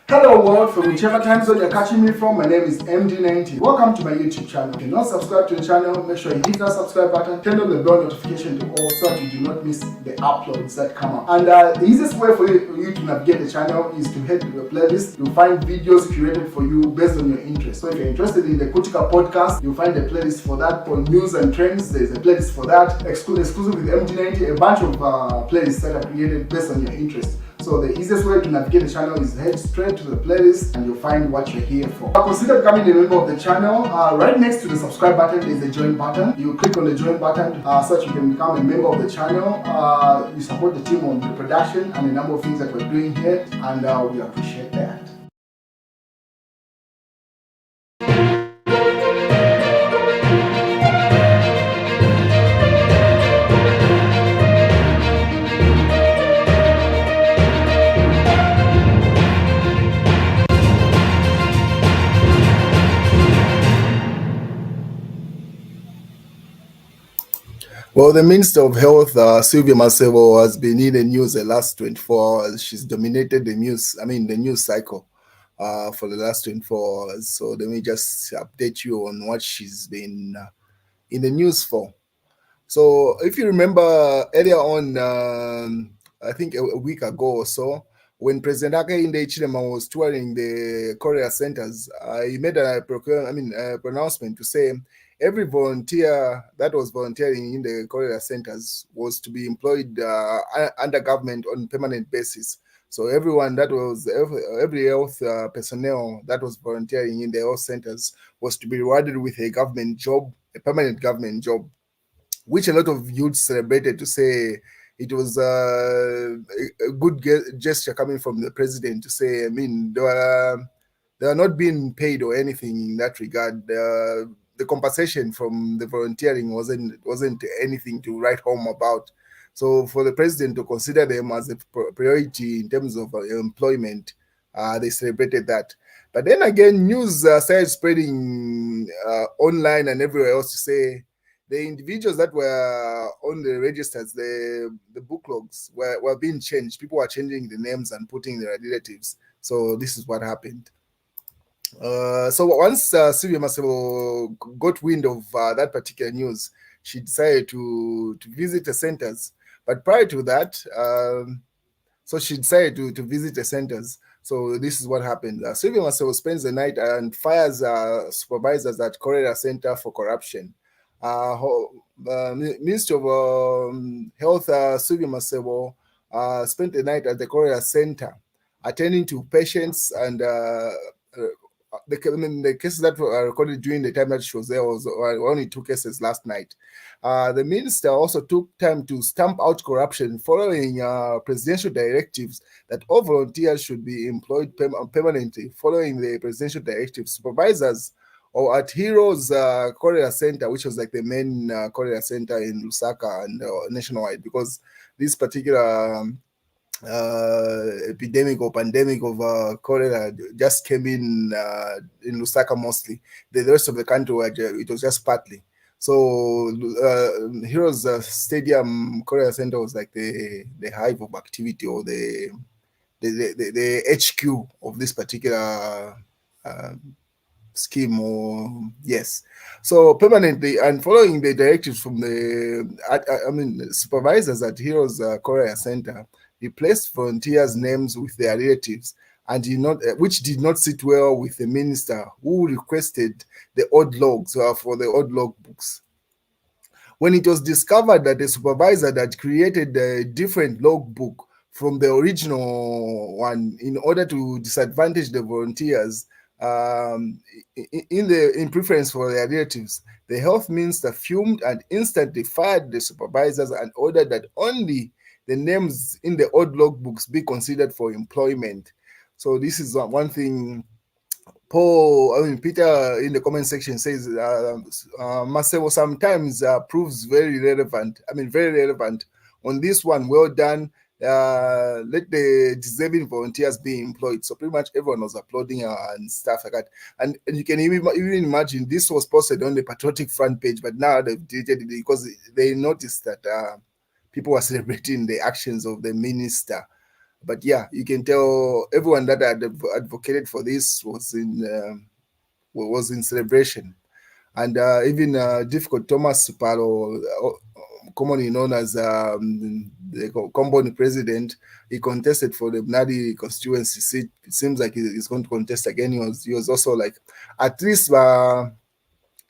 Hello world, from whichever time zone you're catching me from, my name is MD90. Welcome to my YouTube channel. If you're not subscribed to the channel, make sure you hit that subscribe button, turn on the bell notification to all so that you do not miss the uploads that come up. And the easiest way for you to navigate the channel is to head to the playlist. You'll find videos curated for you based on your interest. So if you're interested in the Kutika podcast, you'll find a playlist for that. For news and trends, there's a playlist for that. Exclusive with MD90, a bunch of playlists that are created based on your interest. So the easiest way to navigate the channel is head straight to the playlist and you'll find what you're here for. Consider becoming a member of the channel. Right next to the subscribe button is the join button. You click on the join button so that you can become a member of the channel. You support the team on the production and a number of things that we're doing here, and we appreciate that. Well, the Minister of Health, Sylvia Masebo, has been in the news the last 24 hours. She's dominated the news cycle for the last 24 hours. So let me just update you on what she's been in the news for. So if you remember earlier on, I think a week ago or so, when President Hakainde Hichilema was touring the courier centers, he made a pronouncement to say every volunteer that was volunteering in the courier centers was to be employed under government on permanent basis. So everyone that was, every health personnel that was volunteering in the health centers was to be rewarded with a government job, a permanent government job, which a lot of youths celebrated to say it was a good gesture coming from the president to say, they are not being paid or anything in that regard. The compensation from the volunteering wasn't anything to write home about. So for the president to consider them as a priority in terms of employment, they celebrated that. But then again, news started spreading online and everywhere else to say the individuals that were on the registers, the book logs were being changed. People were changing the names and putting their relatives. So this is what happened. So once Sylvia Masebo got wind of that particular news, she decided to visit the centers. But prior to that, so she decided to visit the centers. So this is what happened. Sylvia Masebo spends the night and fires supervisors at Correa Center for Corruption. Minister of Health, Sylvia Masebo, spent the night at the Correa Center, attending to patients and the cases that were recorded during the time that she was there was only 2 cases last night. The minister also took time to stamp out corruption following presidential directives that all volunteers should be employed permanently. Following the presidential directive, supervisors or at Heroes Courier Center, which was like the main courier center in Lusaka and nationwide, because this particular epidemic or pandemic of cholera just came in Lusaka mostly. The rest of the country, it was just partly. So Heroes Stadium Courier Center was like the hive of activity, or the HQ of this particular scheme, or yes. So permanently, and following the directives from the supervisors at Heroes Courier Center, replaced volunteers' names with their relatives, and which did not sit well with the minister, who requested the odd logs for the odd log books. When it was discovered that the supervisor had created a different logbook from the original one in order to disadvantage the volunteers, in preference for their relatives, the health minister fumed and instantly fired the supervisors and ordered that only the names in the odd logbooks be considered for employment. So this is one thing. Peter in the comment section says Masebo sometimes proves very relevant. Very relevant on this one. Well done. Let the deserving volunteers be employed. So pretty much everyone was applauding and stuff like that. And you can even imagine this was posted on the patriotic front page, but now they've deleted it because they noticed that people were celebrating the actions of the minister. But yeah, you can tell everyone that had advocated for this was in celebration. And even difficult Thomas Palo, commonly known as the Comboni president, he contested for the Bnadi constituency seat. It seems like he's going to contest again. He was also like, at least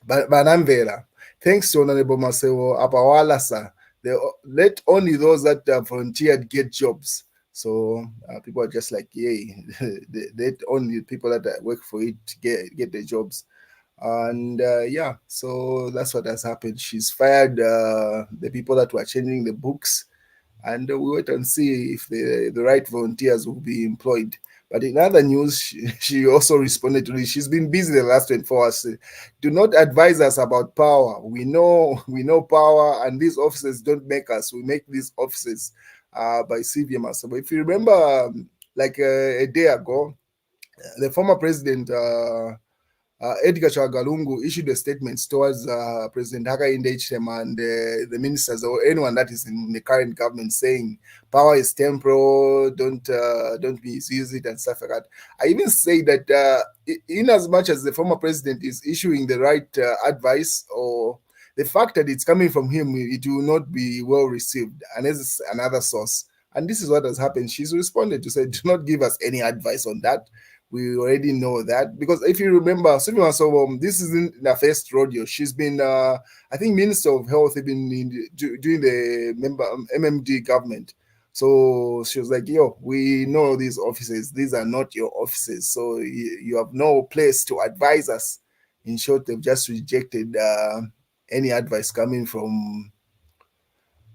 Banamvera, thanks to Honorable Masebo Apawalasa, they let only those that volunteered get jobs. So people are just like, yay, let only people that work for it get the jobs. And yeah, so that's what has happened. She's fired the people that were changing the books, and we wait and see if the right volunteers will be employed. But in other news, she also responded to this. She's been busy the last 24 hours. Do not advise us about power. We know power, and these offices don't make us. We make these offices. By Sylvia Masebo. If you remember, like a day ago, the former president Edgar Chagalungu issued a statement towards President Hakainde Hichilema and the ministers or anyone that is in the current government, saying power is temporal, don't misuse it and stuff like that. I even say that in as much as the former president is issuing the right advice, or the fact that it's coming from him, it will not be well received, and this is another source. And this is what has happened. She's responded to say, do not give us any advice on that. We already know that, because if you remember, Sylvia Masebo, this isn't the first rodeo. She's been, I think, Minister of Health, even during the MMD government. So she was like, yo, we know these offices. These are not your offices. So you have no place to advise us. In short, they've just rejected any advice coming from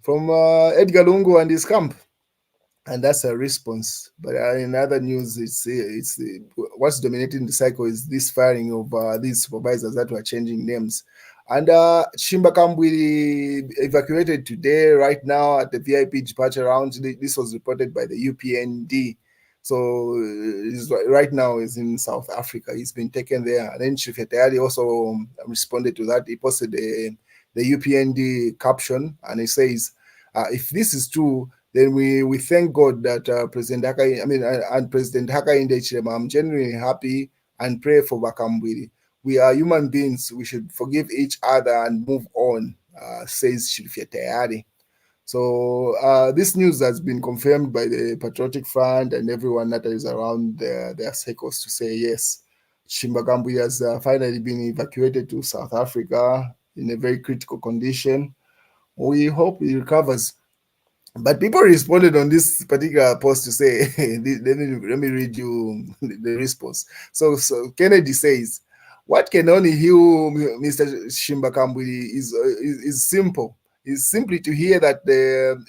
Edgar Lungu and his camp, and that's a response. But in other news, it's what's dominating the cycle is this firing of these supervisors that were changing names. And Shimba Kambwili evacuated today, right now, at the VIP departure round. This was reported by the UPND. So right now is in South Africa. He's been taken there. And then Shifetayali also responded to that. He posted the UPND caption, and he says, if this is true, then we thank God that President Hakainde, and President Hakainde Hichilema, I'm genuinely happy and pray for Bakambwili. We are human beings. We should forgive each other and move on, says Sylvia Tayari. So this news has been confirmed by the Patriotic Front and everyone that is around their circles to say, yes, Shimbagambwe has finally been evacuated to South Africa in a very critical condition. We hope he recovers. But people responded on this particular post to say, let me read you the response. So Kennedy says, what can only heal Mr. Shimbakambuli is simple. It's simply to hear that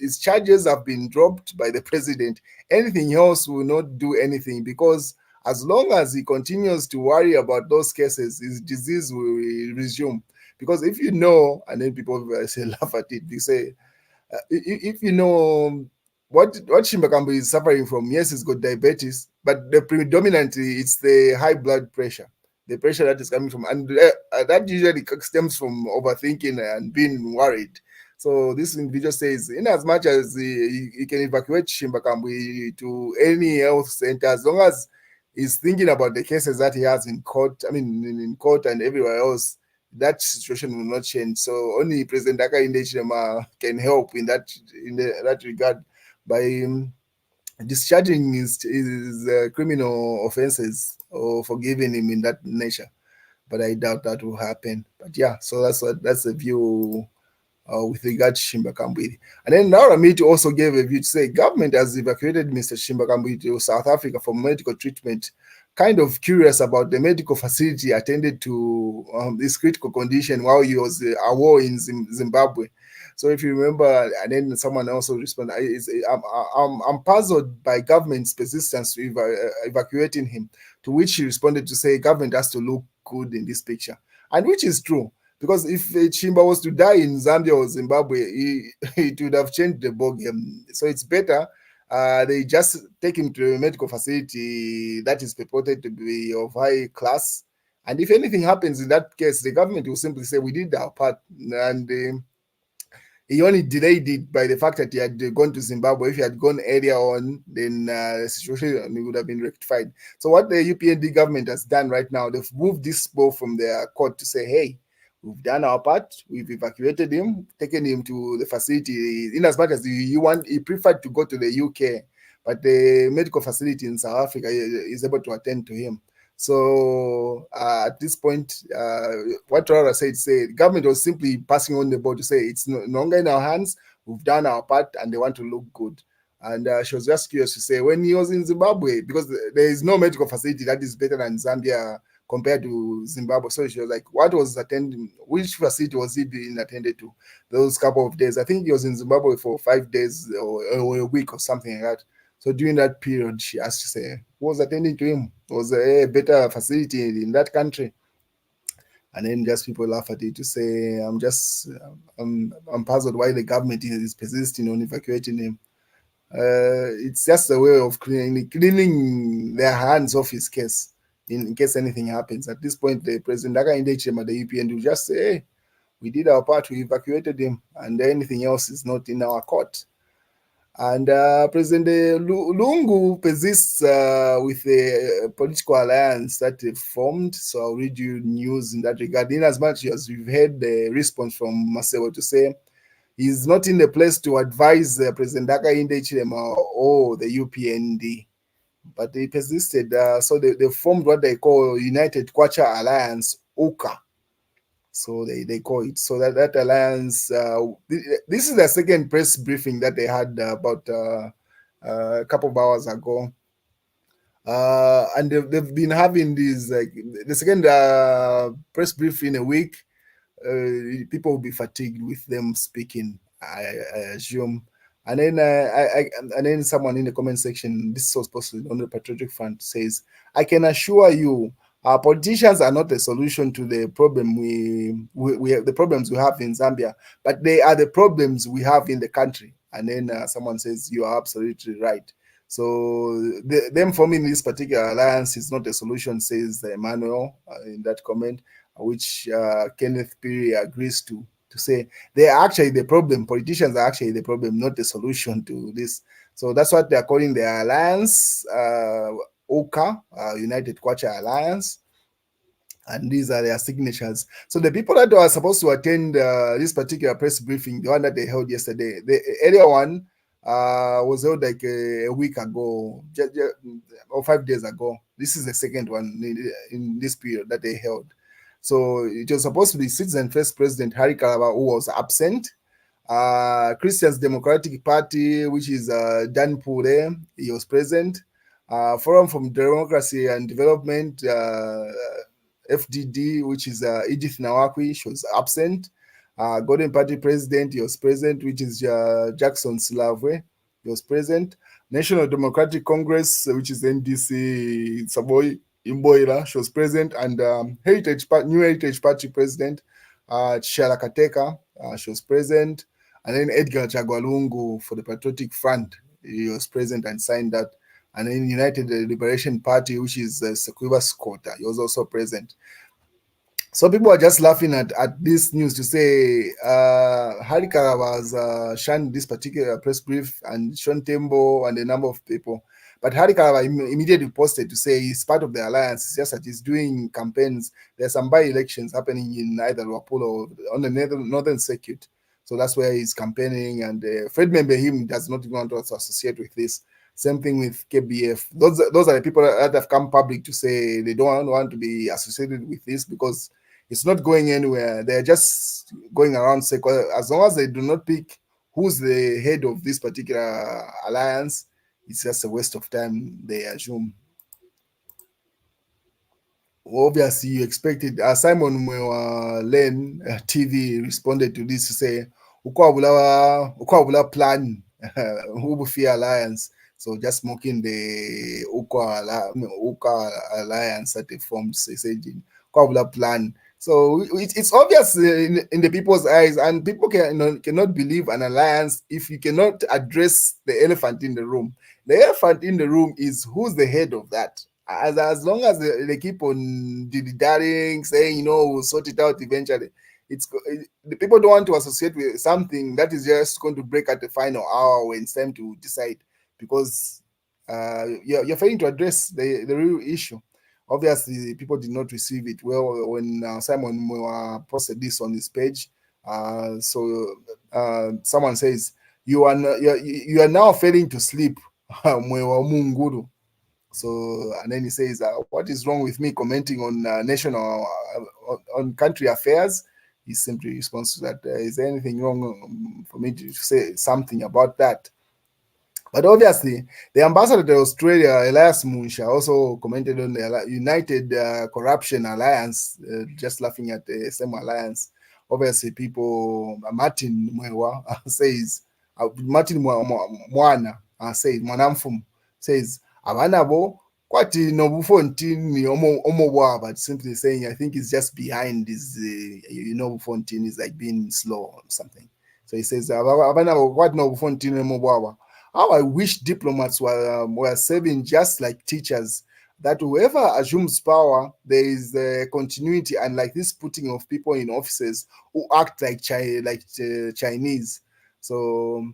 his charges have been dropped by the president. Anything else will not do anything, because as long as he continues to worry about those cases, his disease will resume. Because if you know, and then people say laugh at it, they say, if you know what Shimbakambu is suffering from, yes, he's got diabetes, but predominantly it's the high blood pressure, the pressure that is coming from, and that usually stems from overthinking and being worried. So this individual says, in as much as he can evacuate Shimbakambu to any health center, as long as he's thinking about the cases that he has in court, in court and everywhere else, that situation will not change. So only President Hakainde Hichilema can help in that regard by discharging his criminal offenses or forgiving him in that nature. But I doubt that will happen. But yeah, so that's the view with regard to Shimba Kambwili. And then Naramiti also gave a view to say government has evacuated Mr. Shimba Kambwili to South Africa for medical treatment. Kind of curious about the medical facility attended to this critical condition while he was a war in Zimbabwe. So if you remember, and then someone also responded, I'm puzzled by government's persistence to evacuating him, to which he responded to say government has to look good in this picture. And which is true. Because if Chimba was to die in Zambia or Zimbabwe, it would have changed the ballgame. So it's better they just take him to a medical facility that is purported to be of high class. And if anything happens in that case, the government will simply say, we did our part. And he only delayed it by the fact that he had gone to Zimbabwe. If he had gone earlier on, then the situation would have been rectified. So what the UPND government has done right now, they've moved this ball from their court to say, hey, we've done our part. We've evacuated him, taken him to the facility. In as much as he preferred to go to the UK, but the medical facility in South Africa is able to attend to him. So at this point, what Torara said, the government was simply passing on the ball to say it's no longer in our hands. We've done our part, and they want to look good. And she was just curious to say when he was in Zimbabwe, because there is no medical facility that is better than Zambia compared to Zimbabwe. So she was like, what was attending? Which facility was he being attended to? Those couple of days. I think he was in Zimbabwe for 5 days or a week or something like that. So during that period, she asked to say, who was attending to him? Was a better facility in that country? And then just people laugh at it to say, I'm puzzled why the government is persisting on evacuating him. It's just a way of cleaning their hands off his case in case anything happens. At this point, the president, the UPN, will just say, hey, we did our part, we evacuated him, and anything else is not in our court. And President Lungu persists with a political alliance that they formed. So I'll read you news in that regard. In as much as we've heard the response from Masebo to say he's not in the place to advise President Hakainde Hichilema or the UPND, but they persisted. So they formed what they call United Kwacha Alliance, UKA. So they call it. So that alliance, this is the second press briefing that they had about a couple of hours ago. And they've been having these, like, the second press briefing a week. People will be fatigued with them speaking, I assume. And then and then someone in the comment section, this was posted on the Patriotic Front, says, I can assure you our politicians are not the solution to the problem we have, the problems we have in Zambia, but they are the problems we have in the country. And then someone says, you are absolutely right. So them forming this particular alliance is not a solution, says Emmanuel in that comment, which Kenneth Piri agrees to say they are actually the problem. Politicians are actually the problem, not the solution to this. So that's what they're calling the alliance, OKA, United Kwacha Alliance. And these are their signatures. So the people that were supposed to attend this particular press briefing, the one that they held yesterday, the earlier one was held like a week ago, or 5 days ago. This is the second one in this period that they held. So it was supposed to be Citizen First President Harry Kalaba who was absent. Christians Democratic Party, which is Dan Pure, he was present. Forum for Democracy and Development, FDD, which is Edith Nawakwi, she was absent. Golden Party President, he was present, which is Jackson Silavwe, he was present. National Democratic Congress, which is NDC Saboy Imboira, she was present. And New Heritage Party President, Chishala Kateka, she was present. And then Edgar Chagwalungu for the Patriotic Front, he was present and signed that. And then United Liberation Party, which is Sequiba Skota, he was also present. So people are just laughing at this news to say Harry Kalaba has shunned this particular press brief, and Sean Tembo and a number of people. But Harry Kalaba immediately posted to say he's part of the alliance. It's just that he's doing campaigns. There's some by-elections happening in either Luapula or on the northern circuit. So that's where he's campaigning. And Fred Membehim does not want to associate with this. Same thing with KBF. Those are the people that have come public to say they don't want to be associated with this because it's not going anywhere. They're just going around saying, as long as they do not pick who's the head of this particular alliance, it's just a waste of time, they assume. Obviously, you expected. Simon Mwewa TV responded to this to say, Ukwabula plan, Ubufia Alliance. So just mocking the Uka Alliance that they formed, saying, Ukwabula plan. So it's obvious in the people's eyes, and people cannot believe an alliance if you cannot address the elephant in the room. The elephant in the room is who's the head of that. As long as they keep on dilly-dallying, saying, we'll sort it out eventually, the people don't want to associate with something that is just going to break at the final hour when it's time to decide, because you're failing to address the real issue. Obviously, people did not receive it well when Simon posted this on his page. So someone says, you are now failing to sleep, Mwewa Munguru. So, and then he says, what is wrong with me commenting on national, on country affairs? He simply responds to that, is there anything wrong for me to say something about that? But obviously, the ambassador to Australia, Elias Munsha, also commented on the United Corruption Alliance, just laughing at the same alliance. Obviously, people, Martin Mwewa says, Martin Mwana says, Mwanamfum says, Abanabo, kwati nobufontini omo but simply saying, I think it's just behind this, Bufontin is like being slow or something. So he says, Abanabo, what nobufontini omo how I wish diplomats were serving just like teachers, that whoever assumes power, there is continuity, and like this putting of people in offices who act like Chinese. So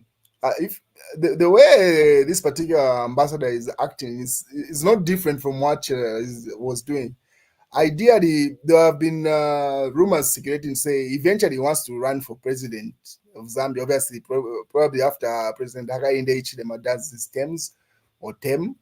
if the way this particular ambassador is acting is not different from what was doing. Ideally, there have been rumors circulating say eventually he wants to run for president of Zambia, obviously, probably after President Hakainde Hichilema does his term,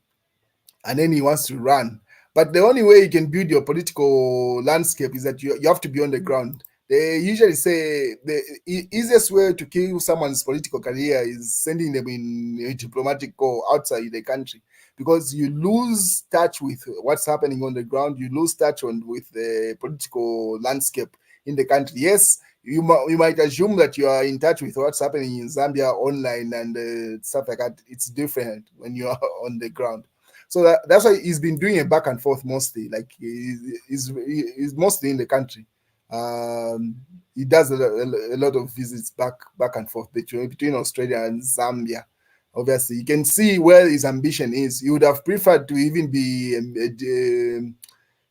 and then he wants to run. But the only way you can build your political landscape is that you have to be on the ground. They usually say the easiest way to kill someone's political career is sending them in a diplomatic corps outside the country, because you lose touch with what's happening on the ground. You lose touch with the political landscape in the country. Yes, you might assume that you are in touch with what's happening in Zambia online and stuff like that. It's different when you are on the ground. So that's why he's been doing a back and forth mostly. Like he's mostly in the country. He does a lot of visits back and forth between Australia and Zambia. Obviously, you can see where his ambition is. He would have preferred to even be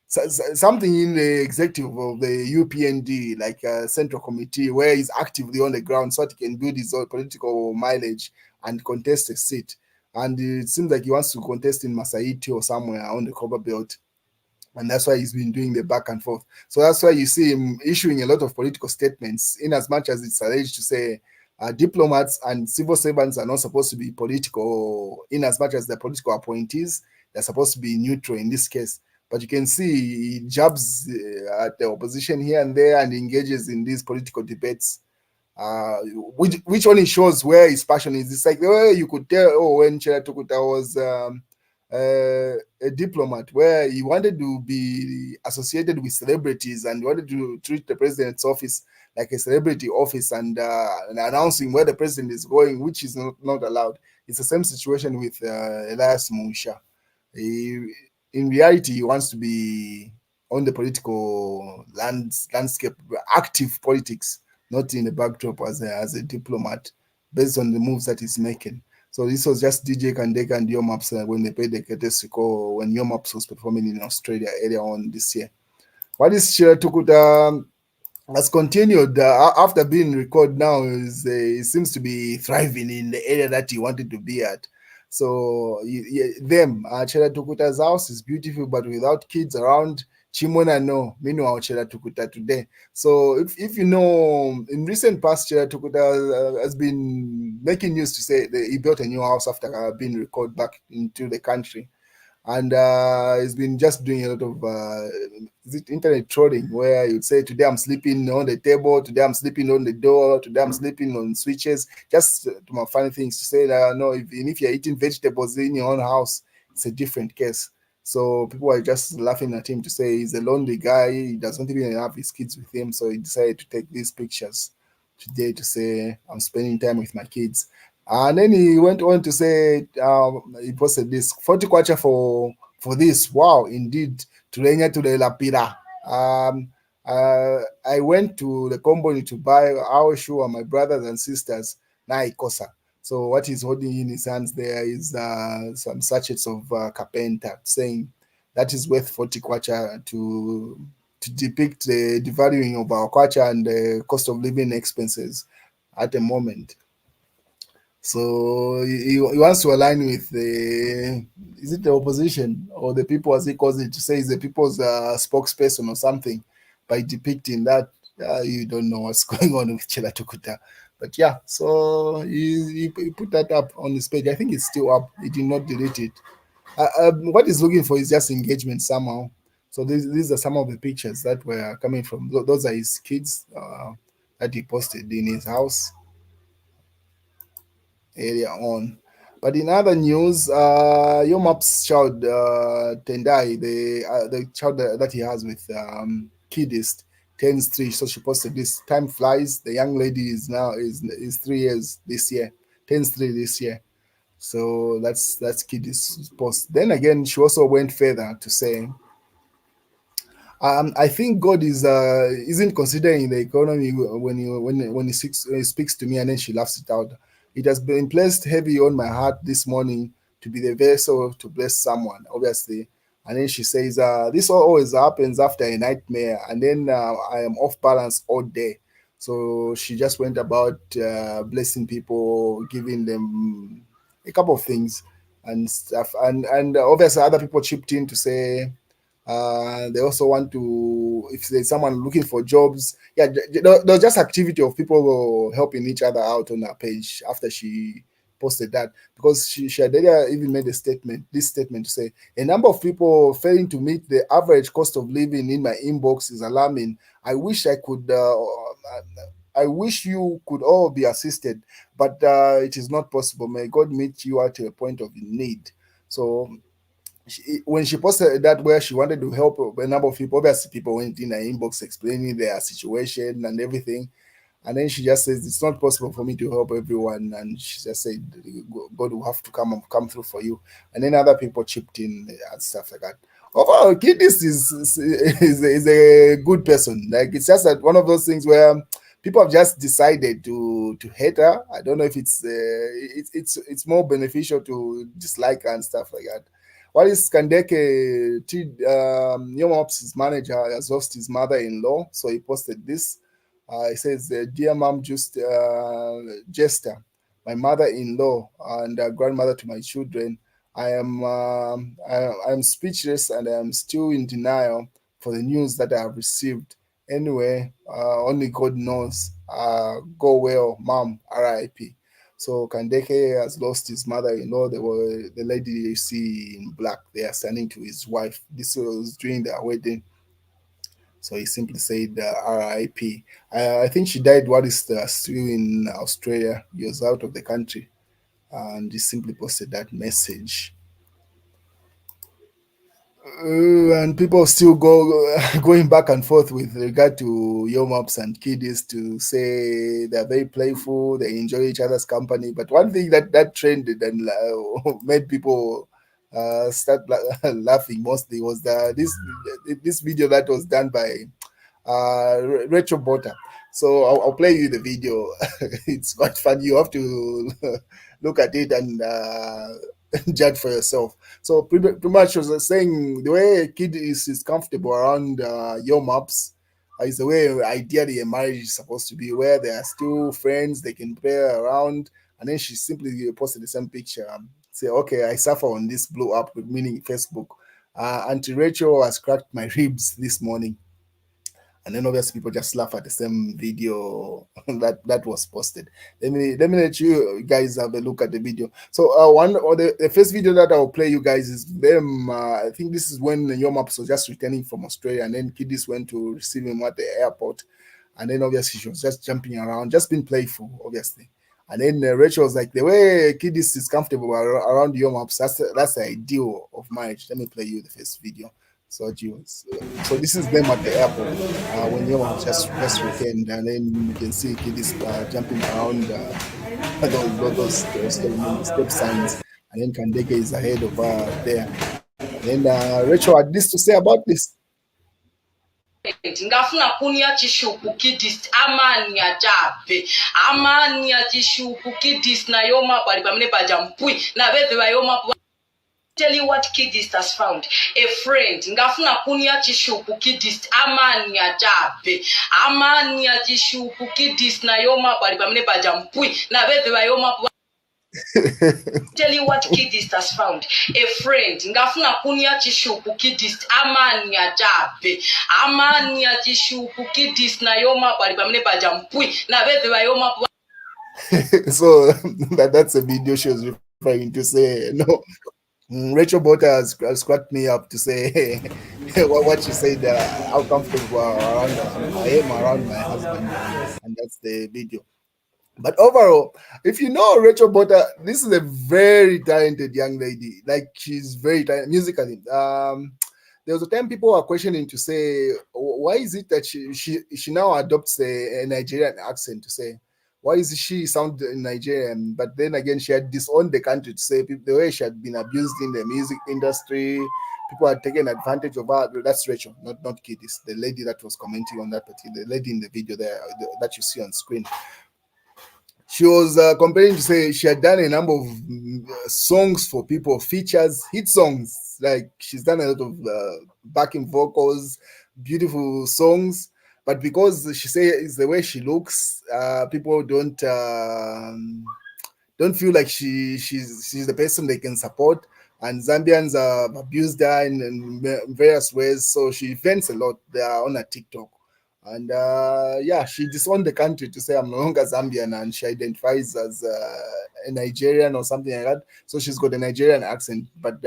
something in the executive of the UPND, like a central committee, where he's actively on the ground so that he can build his own political mileage and contest a seat. And it seems like he wants to contest in Masaiti or somewhere on the Copper Belt. And that's why he's been doing the back and forth. So that's why you see him issuing a lot of political statements, in as much as it's alleged to say diplomats and civil servants are not supposed to be political, in as much as they're political appointees, they're supposed to be neutral in this case. But you can see he jabs at the opposition here and there and engages in these political debates, which only shows where his passion is. It's like the way you could tell, when Chela Tukuta was a diplomat, where he wanted to be associated with celebrities and wanted to treat the president's office like a celebrity office, and announcing where the president is going, which is not allowed. It's the same situation with Elias Musha. In reality, he wants to be on the political landscape, active politics, not in the backdrop as a diplomat, based on the moves that he's making. So this was just DJ Kandeka and Yomaps when they played the Ketesiko when Yomaps was performing in Australia earlier on this year. What is Shira Tukuta has continued after being recorded now is he seems to be thriving in the area that he wanted to be at. So Chela Tukuta's house is beautiful, but without kids around, Chimona no, meanwhile Chela Tukuta today. So if you know, in recent past, Chela Tukuta has been making news to say that he built a new house after being recalled back into the country. And he's been just doing a lot of internet trolling, where you'd say, today I'm sleeping on the table, today I'm sleeping on the door, today I'm sleeping on switches, just to my funny things to say that no, if you're eating vegetables in your own house, it's a different case. So people are just laughing at him to say he's a lonely guy, he doesn't even have his kids with him, so he decided to take these pictures today to say, I'm spending time with my kids. And then he went on to say, he posted this 40 kwacha for this. Wow, indeed. Tulenya to the lapira. I went to the company to buy our shoe and my brothers and sisters. Na ikosa. So what he's holding in his hands there is some sachets of Carpenter, saying that is worth 40 kwacha to to depict the devaluing of our culture and the cost of living expenses at the moment. So he wants to align with the, is it the opposition or the people, as he calls it, to say is the people's spokesperson or something, by depicting that. You don't know what's going on with Chela Tukuta. But yeah, so he put that up on his page. I think it's still up. He did not delete it. What he's looking for is just engagement somehow. So these are some of the pictures that were coming from. Those are his kids that he posted in his house earlier on. But in other news, Yomap's child Tendai, the child that he has with Kidist, turns 3. So she posted this. Time flies. The young lady is 3 years this year, turns 3 this year. So that's Kidist's post. Then again, she also went further to say, I think God isn't considering the economy when he speaks to me, and then she laughs it out. It has been placed heavy on my heart this morning to be the vessel to bless someone, obviously. And then she says, this always happens after a nightmare, and then I am off balance all day. So she just went about blessing people, giving them a couple of things and stuff. And obviously other people chipped in to say, they also want to, if there's someone looking for jobs, yeah, there's just activity of people helping each other out on her page after she posted that, because she had earlier even made this statement to say, a number of people failing to meet the average cost of living in my inbox is alarming. I wish I wish you could all be assisted, but it is not possible. May God meet you at a point of need. So when she posted that, where she wanted to help a number of people, obviously people went in her inbox explaining their situation and everything. And then she just says, it's not possible for me to help everyone. And she just said, God will have to come through for you. And then other people chipped in and stuff like that. Overall, Kidis is a good person. Like, it's just that one of those things where people have just decided to hate her. I don't know if it's more beneficial to dislike her and stuff like that. While is Kandeke, Yomop's manager has lost his mother-in-law, so he posted this. It says, dear mom, just Jester, my mother-in-law and grandmother to my children, I am speechless and I am still in denial for the news that I have received. Anyway, only God knows. Go well, mom, RIP. So Kandeke has lost his mother-in-law. The lady you see in black there standing to his wife. This was during their wedding. So he simply said RIP. I think she died while he's still in Australia. He was out of the country. And he simply posted that message. And people still going back and forth with regard to Yomops and Kiddies to say they're very playful, they enjoy each other's company. But one thing that trended and made people start laughing mostly was this video that was done by Rachel Botta. So I'll play you the video. It's quite fun. You have to look at it and judge for yourself. So pretty much, was saying the way a kid is comfortable around your maps is the way ideally a marriage is supposed to be, where they are still friends, they can play around. And then she simply posted the same picture. Say, okay, I suffer on this blow up, meaning Facebook. Auntie Rachel has cracked my ribs this morning. And then obviously people just laugh at the same video that was posted. Let you guys have a look at the video. So the first video that I'll play you guys is them. I think this is when Yomaps was just returning from Australia, and then Kiddies went to receive him at the airport, and then obviously she was just jumping around, just being playful, obviously. And then Rachel was like, the way Kiddies is comfortable around Yomaps, that's the ideal of marriage. Let me play you the first video. So this is them at the airport when Yoma just returned, and then you can see kiddies jumping around those step signs, and then Kandeke is ahead of there. And then Rachel had this to say about this. Ngafuna kunya chishupu kidis amani ya jabe amani ya chishupu kidis na yoma pali pamene paja mpui na bebe ba yoma tell you what Kidist has found. A friend. Ngafuna kunya chishupu Kidist. Amani ajabe. Amani ajishupu Kidist na yoma bali bamne bajampui. Na bebe wa yoma tell you what Kidist has found. A friend. Ngafuna kunya chishupu Kidist. Amani ajabe. Amani ajishupu Kidist na yoma bali bamne bajampui. Na bebe wa yoma So that's a video she was referring to say no. Rachel Bota has cracked me up to say what she said, how comfortable around I am around my husband, and that's the video. But overall, if you know Rachel Bota, this is a very talented young lady. Like, she's very talented musically. There was a time people were questioning to say, why is it that she now adopts a Nigerian accent to say, why is she sound Nigerian? But then again, she had disowned the country to say the way she had been abused in the music industry. People had taken advantage of her. That's Rachel, not Kidis, the lady that was commenting on that particular lady in the video there that you see on screen. She was comparing to say she had done a number of songs for people, features, hit songs. Like, she's done a lot of backing vocals, beautiful songs. But because she says the way she looks, people don't feel like she's the person they can support. And Zambians abused her in various ways, so she vents a lot there on her TikTok. And she disowned the country to say I'm no longer Zambian, and she identifies as a Nigerian or something like that. So she's got a Nigerian accent, but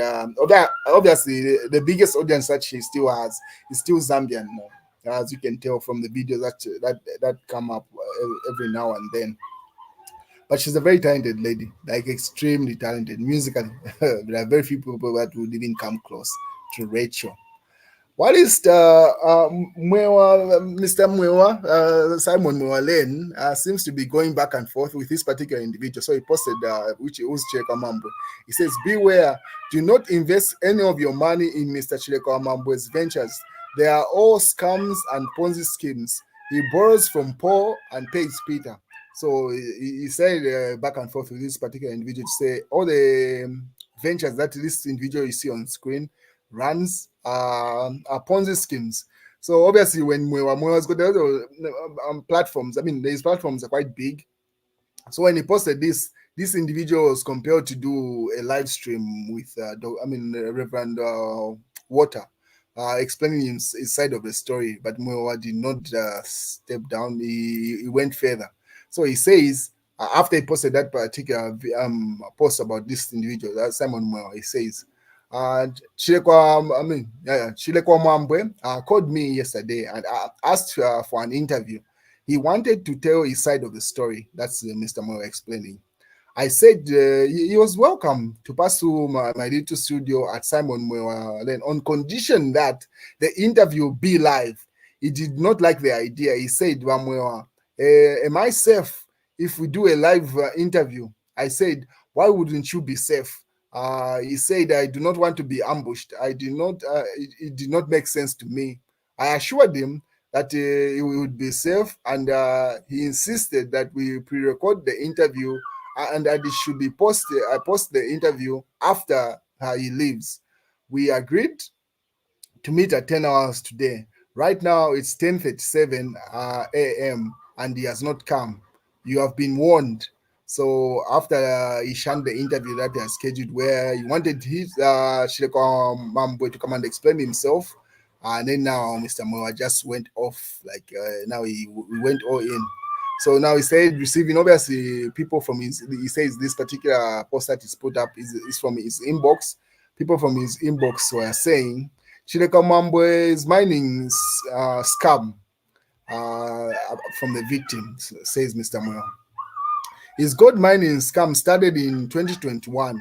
obviously the biggest audience that she still has is still Zambian, as you can tell from the videos that come up every now and then. But she's a very talented lady, like extremely talented musically. There are very few people that would even come close to Rachel. While Mr. Mwewa, Simon Mwalen, seems to be going back and forth with this particular individual. So he posted, which was Chileko Amambwe. He says, beware, do not invest any of your money in Mr. Chileko Amambwe's ventures. They are all scams and Ponzi schemes. He borrows from Paul and pays Peter. So he said back and forth with this particular individual to say all the ventures that this individual you see on screen runs are Ponzi schemes. So obviously, when Mwewa's got the other platforms, I mean, these platforms are quite big. So when he posted this individual was compelled to do a live stream with, Reverend Water, explaining his side of the story. But Mwewa did not step down. He went further. So he says, after he posted that particular post about this individual, Simon Mwewa, he says, Chilekwa Mwambwe called me yesterday and asked for an interview. He wanted to tell his side of the story. That's Mr. Mwewa explaining. I said he was welcome to pass through my little studio at Simon Mwewa then, on condition that the interview be live. He did not like the idea. He said, Mwewa, am I safe if we do a live interview? I said, why wouldn't you be safe? He said, I do not want to be ambushed. It did not make sense to me. I assured him that he would be safe, and he insisted that we pre-record the interview and that it should be posted. I post the interview after he leaves. We agreed to meet at 10 hours today. Right now it's 10:37 a.m. and he has not come. You have been warned. So after he shunned the interview that he had scheduled, where he wanted his Chileko Mambwe to come and explain himself, and then now Mr. Mwewa just went off. Like now he went all in. So now he said receiving obviously people from he says this particular post that he's put up is from his inbox. People from his inbox were saying Chileko Mambwe is mining scam from the victims, says Mr. Mwewa. His gold mining scam started in 2021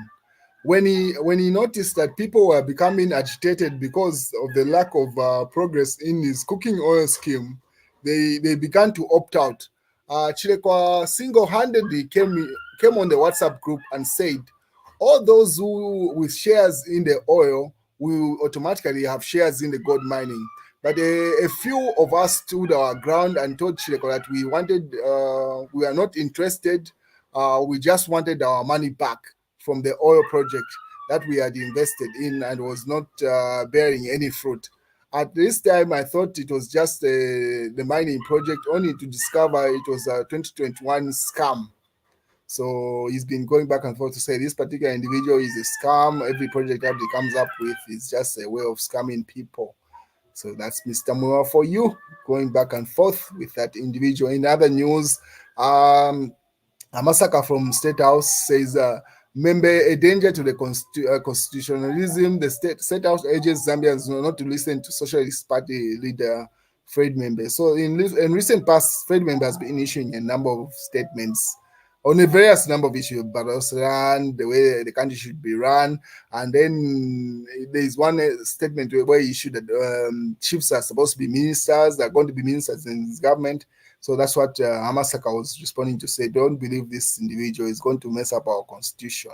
when he noticed that people were becoming agitated because of the lack of progress in his cooking oil scheme. They began to opt out. Chilekwa single-handedly came on the WhatsApp group and said, all those who with shares in the oil will automatically have shares in the gold mining. But a few of us stood our ground and told Chilekwa that we are not interested. We just wanted our money back from the oil project. that we had invested in and was not bearing any fruit. At this time, I thought it was just the mining project, only to discover it was a 2021 scam. So he's been going back and forth to say this particular individual is a scam. Every project that he comes up with is just a way of scamming people. So that's Mr. Moore for you, going back and forth with that individual. In other news, a massacre from State House says, member, a danger to the constitutionalism. The State House urges Zambians not to listen to Socialist Party leader Fred Member. So in recent past, Fred Member has been issuing a number of statements on a various number of issues, but also run the way the country should be run. And then there's one statement where he issued that chiefs are supposed to be ministers, they're going to be ministers in his government. So that's what Hamasaka was responding to say, don't believe this individual is going to mess up our constitution.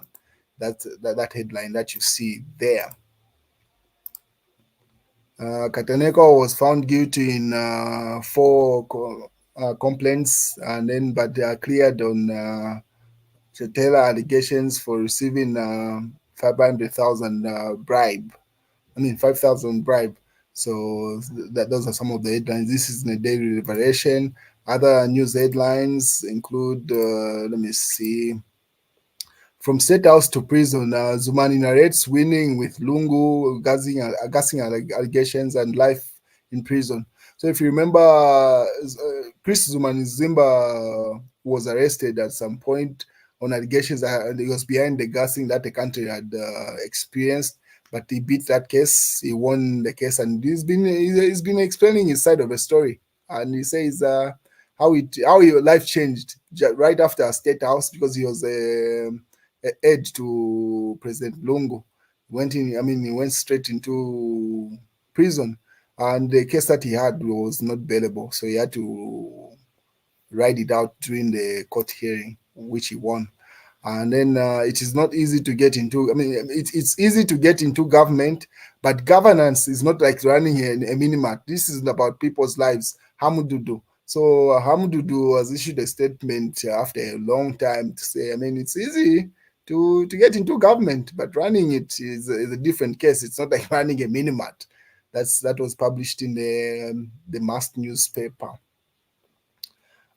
That headline that you see there. Kataneko was found guilty in 4 complaints, and then but they are cleared on Taylor allegations for receiving 500,000 bribe. 5,000 bribe. So those are some of the headlines. This is in a daily revelation. Other news headlines include, let me see, from State House to prison, Zumani narrates winning with Lungu, gassing allegations, and life in prison. So if you remember, Chris Zumani Zimba was arrested at some point on allegations that he was behind the gassing that the country had experienced, but he beat that case. He won the case, and he's been explaining his side of the story, and he says how his life changed right after State House, because he was aide to President Lungu. He went straight into prison, and the case that he had was not bailable, so he had to ride it out during the court hearing, which he won. And then it is not easy to get into. It's easy to get into government, but governance is not like running a mini-mart. This is about people's lives. Hamududu. So Hamududu has issued a statement after a long time to say, it's easy to get into government, but running it is a different case. It's not like running a mini-mart. That was published in the Mast newspaper.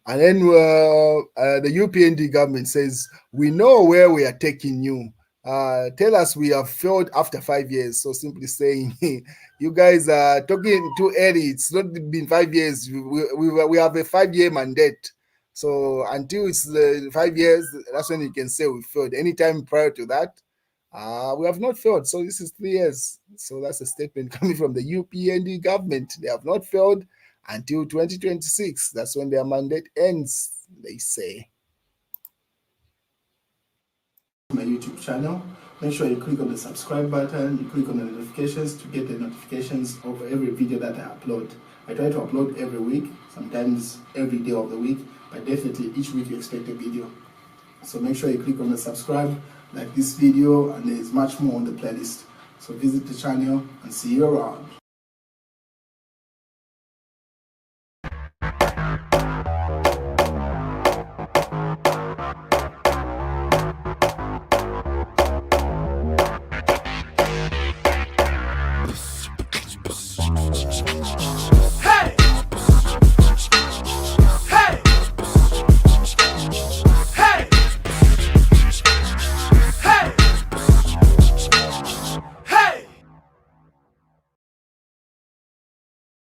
And then the UPND government says, we know where we are taking you. Tell us we have failed after 5 years. So simply saying, you guys are talking too early. It's not been 5 years. We have a 5-year mandate. So until it's 5 years, that's when you can say we failed. Anytime prior to that, we have not failed. So this is 3 years. So that's a statement coming from the UPND government. They have not failed until 2026. That's when their mandate ends, they say. My YouTube channel. Make sure you click on the subscribe button, you click on the notifications to get the notifications of every video that I upload. I try to upload every week, sometimes every day of the week, but definitely each week you expect a video. So make sure you click on the subscribe, like this video, and there is much more on the playlist. So visit the channel and see you around.